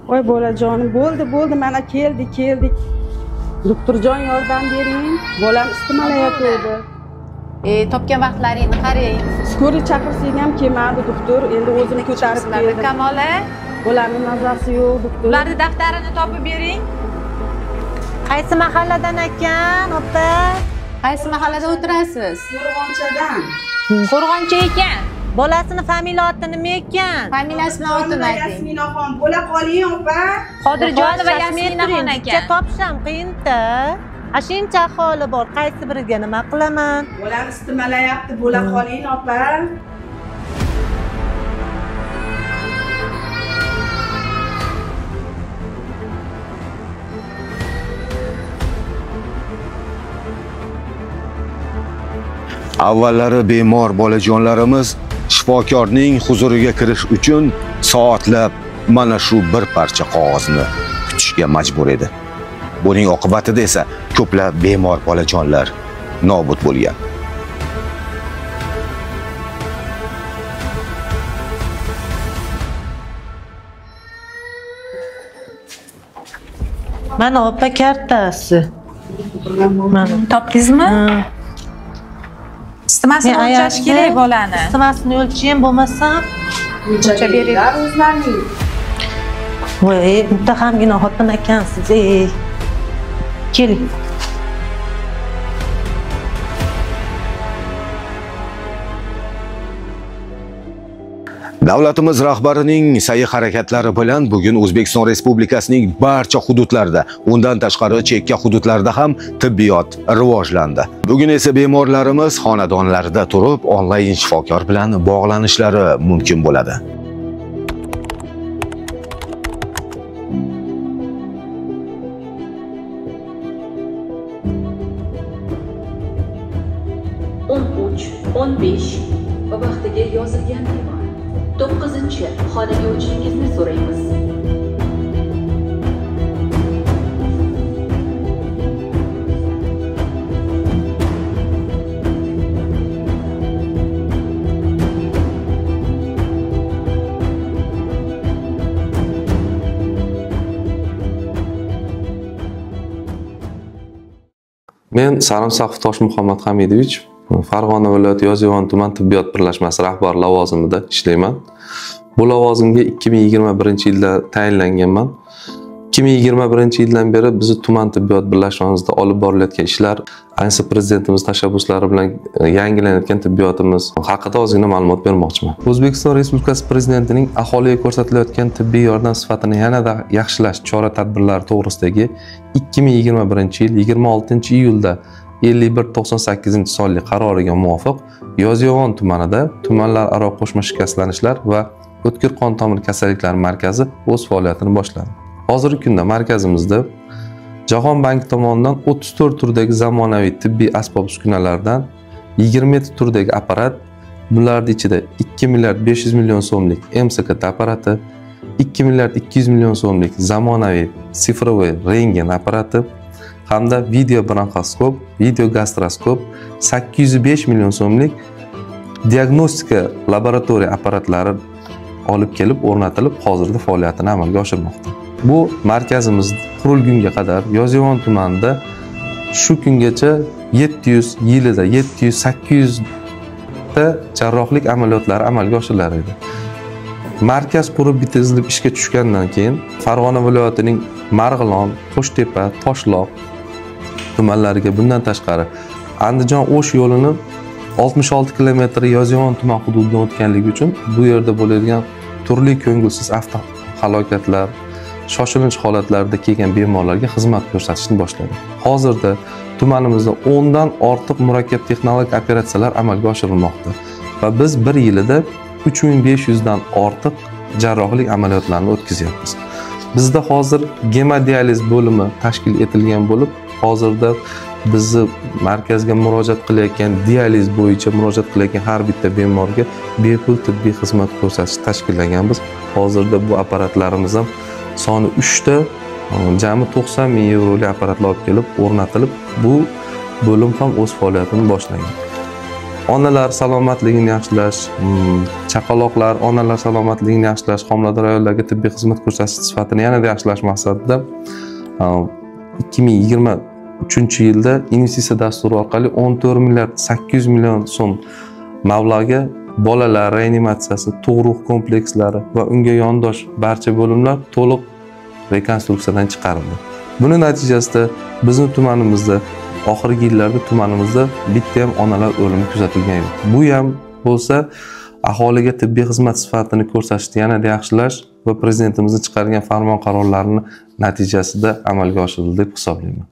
Voy bolajonim, bo'ldi, mana keldik. Doktorjon yordam bering. Bolam istimalayotdi. Topgan vaqtlaringni qarang. Skori chaqirsang ham kelmadi doktor. Endi o'zim ko'tarib keldim. Kamola, bolamning mazasi yo'q doktor. Ularni daftarini topib bering. Qaysi mahalladan ekan, opa? Qaysi mahallada o'tirasiz? Qo'rg'onchadan. Qo'rg'oncha ekan. Bolasini familiyasi nima ekan? Familiyasini ayting. Yasminaxon, bo'la qoling opa. Qodirjonova Yasminaxon ekan. Topsham qiyin-da. Ashuncha aholi bor, qaysi biriga nima qilaman? Bolam istimalayapti, bo'la qoling opa. Avvallari bemor bolajonlarimiz shifokorning huzuriga kirish uchun soatlab mana shu bir parcha qog'ozni kutishga majbur edi. Buning oqibatida esa ko'plab bemor bolajonlar nobud bo'lgan. Mana opa kartasi. Mana Topdingizmi? Istimasini o'lchash kerak bolani. Istimasini o'lchayim, bo'lmasa o'lchab bering. O'zlaring. Voy, muttahamgina xotin ekansiz, keling. Davlatimiz rahbarining sa'y-harakatlari bilan bugun O'zbekiston Respublikasining barcha hududlarida, undan tashqari chekka hududlarda ham tibbiyot rivojlandi. Bugun esa bemorlarimiz xonadonlarida turib onlayn shifokor bilan bog'lanishlari mumkin bo'ladi. vaqtiga yozilgan bemor. 9-xonaga o'tishingizni so'raymiz. Men Sarimsoqov Toshmuhammad Hamidovich Farg'ona viloyati Yozyovon tuman tibbiyot birlashmasi rahbari lavozimida ishlayman. Bu lavozimga 2021-yilda tayinlanganman. 2021-yildan beri biz tuman tibbiyot birlashmamizda olib borilayotgan ishlar, ayniqsa prezidentimiz tashabbuslari bilan yangilanayotgan tibbiyotimiz haqida ozgina ma'lumot bermoqchiman. O'zbekiston Respublikasi prezidentining aholiga ko'rsatilayotgan tibbiy yordam sifatini yanada yaxshilash chora-tadbirlari to'g'risidagi 2021-yil 26-iyulda 5198-sonli qaroriga muvofiq Yozyovon tumanida tumanlararo qo'shma shikastlanishlar va o'tkir qon tomir kasalliklari markazi o'z faoliyatini boshladi. Hozirgi kunda markazimizda Jahon banki tomonidan 34 turdagi zamonaviy tibbiy asbob-uskunalardan 20 turdagi apparat, bularning ichida 2 milliard 500 million so'mlik MSKT apparati, 2 milliard 200 million so'mlik zamonaviy sifroviy rentgen apparati hamda video bronxoskop, video gastroskop, 805 million so'mlik diagnostika laboratoriya apparatlari olib kelib o'rnatilib, hozirda faoliyatini amalga oshirmoqda. Bu markazimiz qurilgunga qadar Yozyovon tumanida shu kungacha 700 yilida 700-800 ta jarrohlik amaliyotlari amalga oshirilar edi. Markaz qurib bitkazilib ishga tushgandan keyin Farg'ona viloyatining Marg'ilon, Qo'shtepa, Toshloq tumanlariga bundan tashqari Andijon-O'sh yo'lini 66 kilometr Yozyovon tuman hududidan o'tganligi uchun bu yerda bo'ladigan turli ko'ngilsiz avtohalokatlar, shoshilinch holatlarda kelgan bemorlarga xizmat ko'rsatishni boshladi. Hozirda tumanimizda 10 dan ortiq murakkab texnologik operatsiyalar amalga oshirilmoqda va biz bir yilida 3500 dan ortiq jarrohlik amaliyotlarini o'tkazyapmiz. Bizda hozir gemodializ bo'limi tashkil etilgan bo'lib, hozirda bizni markazga murojaat qilayotgan dializ bo'yicha murojaat qilayotgan har bitta bemorga bepul tibbiy xizmat ko'rsatish tashkillaganmiz. Hozirda bu apparatlarimiz ham soni 3 ta, jami 90 ming yevrolik apparatlar olib kelib o'rnatilib, bu bo'lim ham o'z faoliyatini boshlagan. onalar salomatligini yaxshilash, chaqaloqlar onalar salomatligini yaxshilash, homilador ayollarga tibbiy xizmat ko'rsatish sifatini yanada yaxshilash maqsadida 2023-yilda investitsiya dasturi orqali 14 milliard 800 million so'm mablag'ga bolalar reanimatsiyasi, tug'ruq komplekslari va unga yondosh barcha bo'limlar to'liq rekonstruksiyadan chiqarildi. Buning natijasida bizning tumanimizda oxirgi yillarda tumanimizda bitta ham onalar o'limi kuzatilgan edi. Bu ham bo'lsa aholiga tibbiy xizmat sifatini ko'rsatishni yanada yaxshilash va prezidentimizning chiqargan farmon qarorlarini natijasida amalga oshirildi deb hisoblayman.